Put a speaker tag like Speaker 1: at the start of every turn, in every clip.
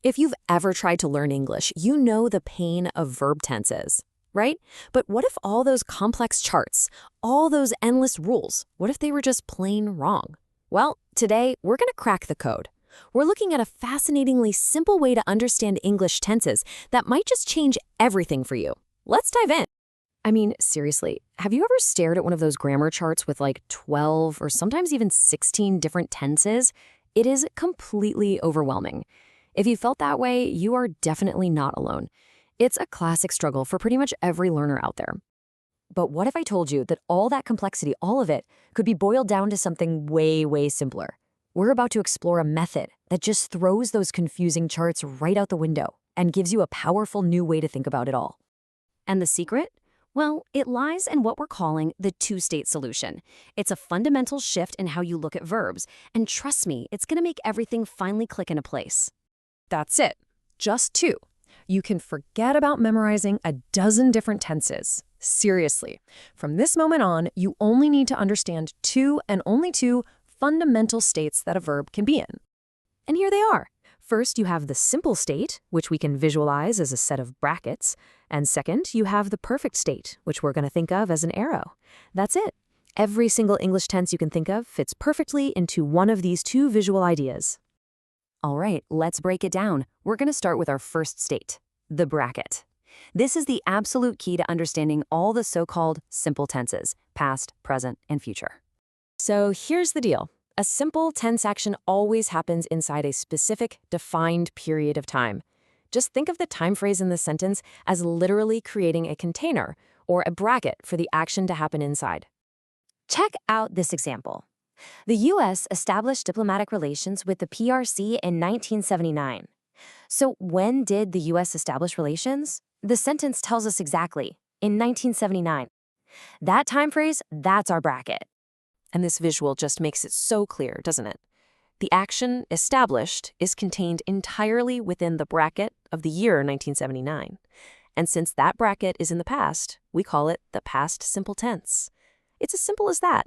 Speaker 1: If you've ever tried to learn English, you know the pain of verb tenses, right? But what if all those complex charts, all those endless rules, what if they were just plain wrong? Well, today we're going to crack the code. We're looking at a fascinatingly simple way to understand English tenses that might just change everything for you. Let's dive in. I mean, seriously, have you ever stared at one of those grammar charts with like 12 or sometimes even 16 different tenses? It is completely overwhelming. If you felt that way, you are definitely not alone. It's a classic struggle for pretty much every learner out there. But what if I told you that all that complexity, all of it, could be boiled down to something way, way simpler? We're about to explore a method that just throws those confusing charts right out the window and gives you a powerful new way to think about it all. And the secret? Well, it lies in what we're calling the two-state solution. It's a fundamental shift in how you look at verbs, and trust me, it's going to make everything finally click into place. That's it. Just two. You can forget about memorizing a dozen different tenses. Seriously. From this moment on, you only need to understand two and only two fundamental states that a verb can be in. And here they are. First, you have the simple state, which we can visualize as a set of brackets. And second, you have the perfect state, which we're going to think of as an arrow. That's it. Every single English tense you can think of fits perfectly into one of these two visual ideas. All right, let's break it down. We're going to start with our first state, the bracket. This is the absolute key to understanding all the so-called simple tenses, past, present, and future. So here's the deal. A simple tense action always happens inside a specific, defined period of time. Just think of the time phrase in this sentence as literally creating a container or a bracket for the action to happen inside. Check out this example. The U.S. established diplomatic relations with the PRC in 1979. So when did the U.S. establish relations? The sentence tells us exactly, in 1979. That time phrase, that's our bracket. And this visual just makes it so clear, doesn't it? The action established is contained entirely within the bracket of the year 1979. And since that bracket is in the past, we call it the past simple tense. It's as simple as that.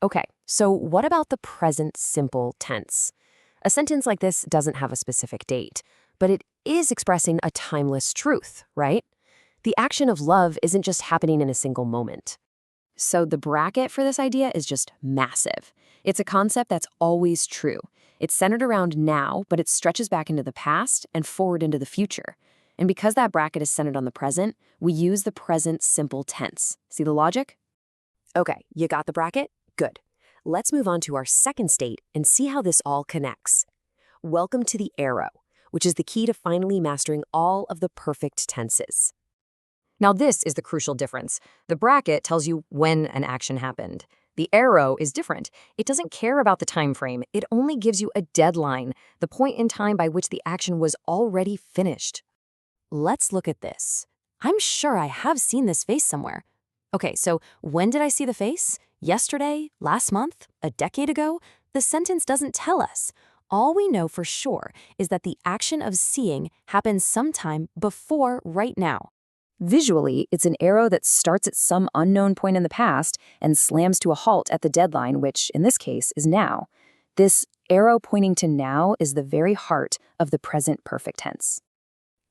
Speaker 1: Okay, so what about the present simple tense? A sentence like this doesn't have a specific date, but it is expressing a timeless truth, right? The action of love isn't just happening in a single moment. So the bracket for this idea is just massive. It's a concept that's always true. It's centered around now, but it stretches back into the past and forward into the future. And because that bracket is centered on the present, we use the present simple tense. See the logic? Okay, you got the bracket? Good. Let's move on to our second state and see how this all connects. Welcome to the arrow, which is the key to finally mastering all of the perfect tenses. Now this is the crucial difference. The bracket tells you when an action happened. The arrow is different. It doesn't care about the time frame. It only gives you a deadline, the point in time by which the action was already finished. Let's look at this. I'm sure I have seen this face somewhere. Okay, so when did I see the face? Yesterday? Last month? A decade ago? The sentence doesn't tell us. All we know for sure is that the action of seeing happens sometime before right now. Visually, it's an arrow that starts at some unknown point in the past and slams to a halt at the deadline, which, in this case, is now. This arrow pointing to now is the very heart of the present perfect tense.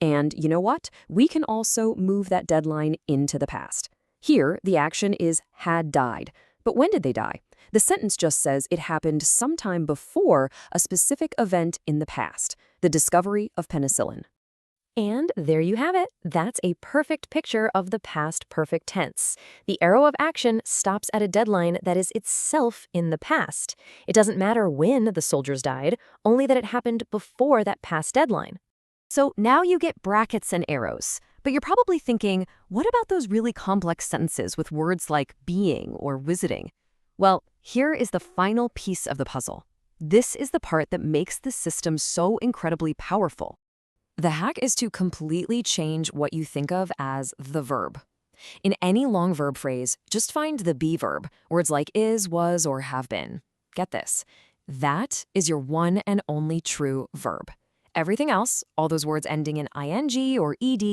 Speaker 1: And you know what? We can also move that deadline into the past. Here, the action is had died. But when did they die? The sentence just says it happened sometime before a specific event in the past, the discovery of penicillin. And there you have it. That's a perfect picture of the past perfect tense. The arrow of action stops at a deadline that is itself in the past. It doesn't matter when the soldiers died, only that it happened before that past deadline. So now you get brackets and arrows. But you're probably thinking, what about those really complex sentences with words like being or visiting? Well, here is the final piece of the puzzle. This is the part that makes the system so incredibly powerful. The hack is to completely change what you think of as the verb. In any long verb phrase, just find the be verb, words like is, was, or have been. Get this. That is your one and only true verb. Everything else, all those words ending in ing or ed,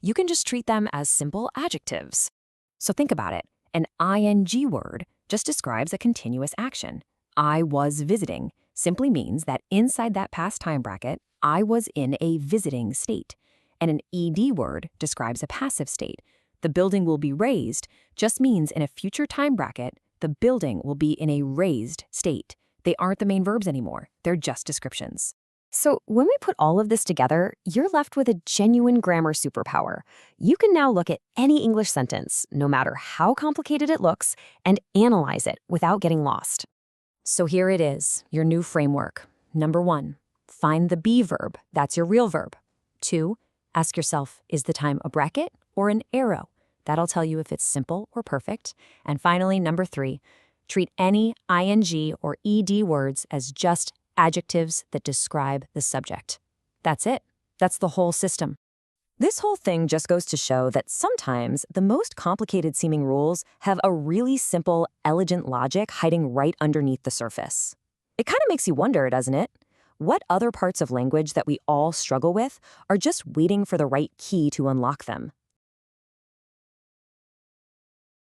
Speaker 1: you can just treat them as simple adjectives. So think about it. An ing word just describes a continuous action. I was visiting.
Speaker 2: simply means that inside that past time bracket, I was in a visiting state. And an ed word describes a passive state. The building will be raised just means in a future time bracket, the building will be in a raised state. They aren't the main verbs anymore. They're just descriptions.
Speaker 1: So when we put all of this together, you're left with a genuine grammar superpower. You can now look at any English sentence, no matter how complicated it looks, and analyze it without getting lost. So here it is, your new framework. Number 1, find the be verb. That's your real verb. 2, ask yourself, is the time a bracket or an arrow? That'll tell you if it's simple or perfect. And finally, number 3, treat any ing or ed words as just adjectives that describe the subject. That's it. That's the whole system. This whole thing just goes to show that sometimes the most complicated seeming rules have a really simple, elegant logic hiding right underneath the surface. It kind of makes you wonder, doesn't it? What other parts of language that we all struggle with are just waiting for the right key to unlock them?